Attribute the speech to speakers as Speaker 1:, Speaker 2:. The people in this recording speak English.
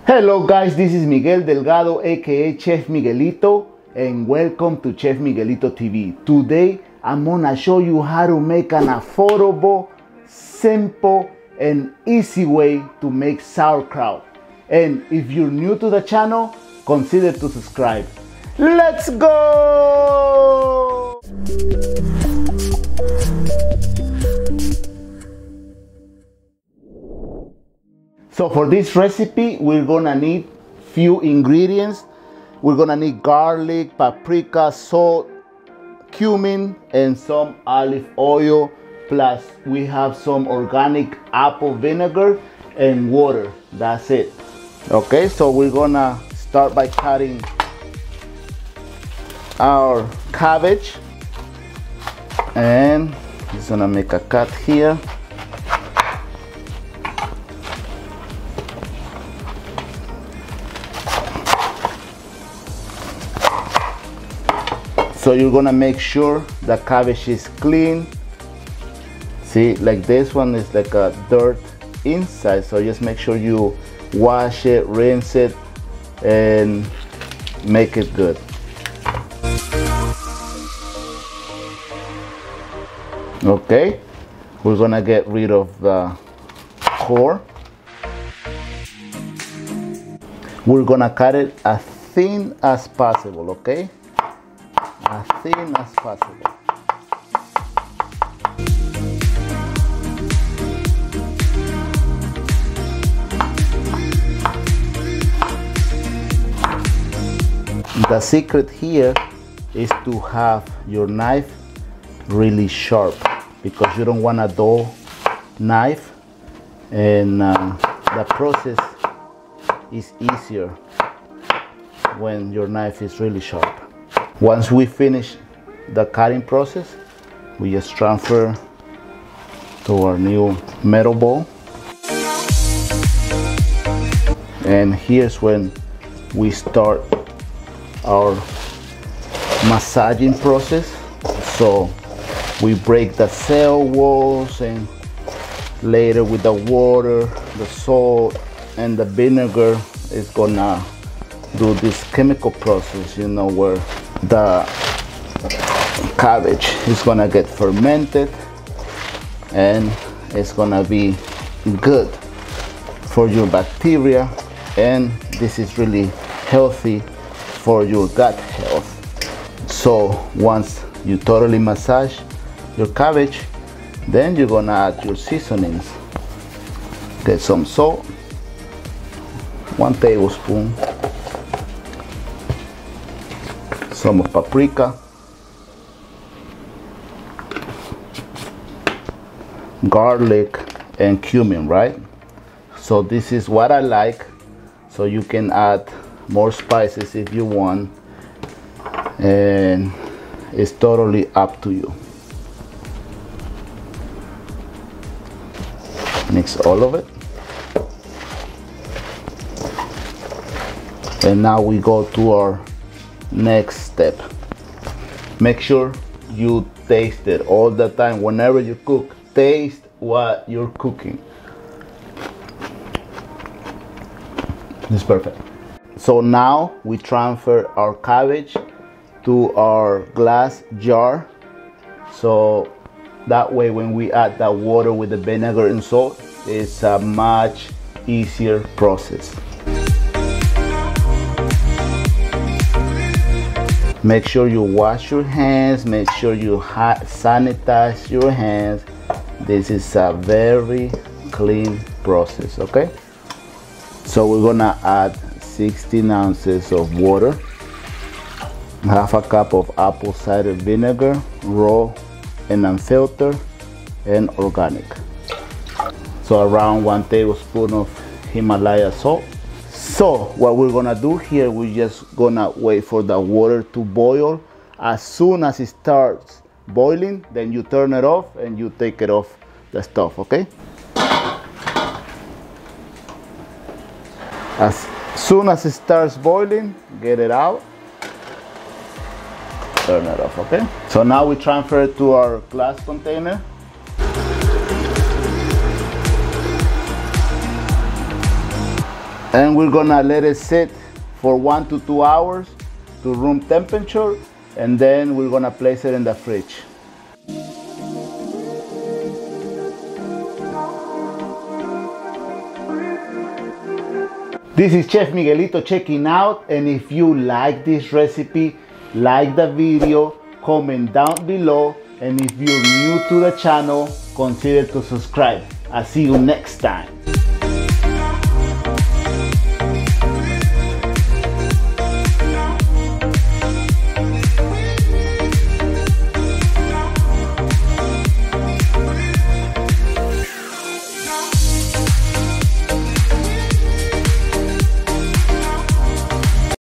Speaker 1: Hello guys, this is Miguel Delgado aka Chef Miguelito and welcome to Chef Miguelito TV. Today I'm gonna show you how to make an affordable, simple and easy way to make sauerkraut. And if you're new to the channel, consider to subscribe. Let's go! So for this recipe, we're gonna need few ingredients. We're gonna need garlic, paprika, salt, cumin, and some olive oil. Plus we have some organic apple vinegar and water. That's it. Okay, so we're gonna start by cutting our cabbage. And just gonna make a cut here. So you're gonna make sure the cabbage is clean. See, like this one is like a dirt inside, so just make sure you wash it, rinse it, and make it good. Okay, we're gonna get rid of the core. We're gonna cut it as thin as possible, okay? As thin as possible. The secret here is to have your knife really sharp, because you don't want a dull knife, and the process is easier when your knife is really sharp. Once we finish the cutting process, we just transfer to our new metal bowl. And here's when we start our massaging process. So we break the cell walls, and later with the water, the salt, and the vinegar is gonna do this chemical process, you know, where the cabbage is gonna get fermented and it's gonna be good for your bacteria, and this is really healthy for your gut health. So once you totally massage your cabbage, then you're gonna add your seasonings. Get some salt, 1 tablespoon, some of paprika, garlic, and cumin, right? So this is what I like, so you can add more spices if you want, and it's totally up to you. Mix all of it. And now we go to our next step. Make sure you taste it all the time. Whenever you cook, taste what you're cooking. This is perfect. So now we transfer our cabbage to our glass jar, so that way when we add that water with the vinegar and salt, it's a much easier process. Make sure you wash your hands, make sure you sanitize your hands. This is a very clean process, okay? So we're gonna add 16 ounces of water, half a cup of apple cider vinegar, raw and unfiltered and organic. So around 1 tablespoon of Himalaya salt. So what we're gonna do here, we're just gonna wait for the water to boil. As soon as it starts boiling, then you turn it off and you take it off the stove, okay? As soon as it starts boiling, get it out, turn it off, okay? So now we transfer it to our glass container. And we're gonna let it sit for 1 to 2 hours to room temperature, and then we're gonna place it in the fridge. This is Chef Miguelito checking out, and if you like this recipe, like the video, comment down below, and if you're new to the channel, consider to subscribe. I'll see you next time.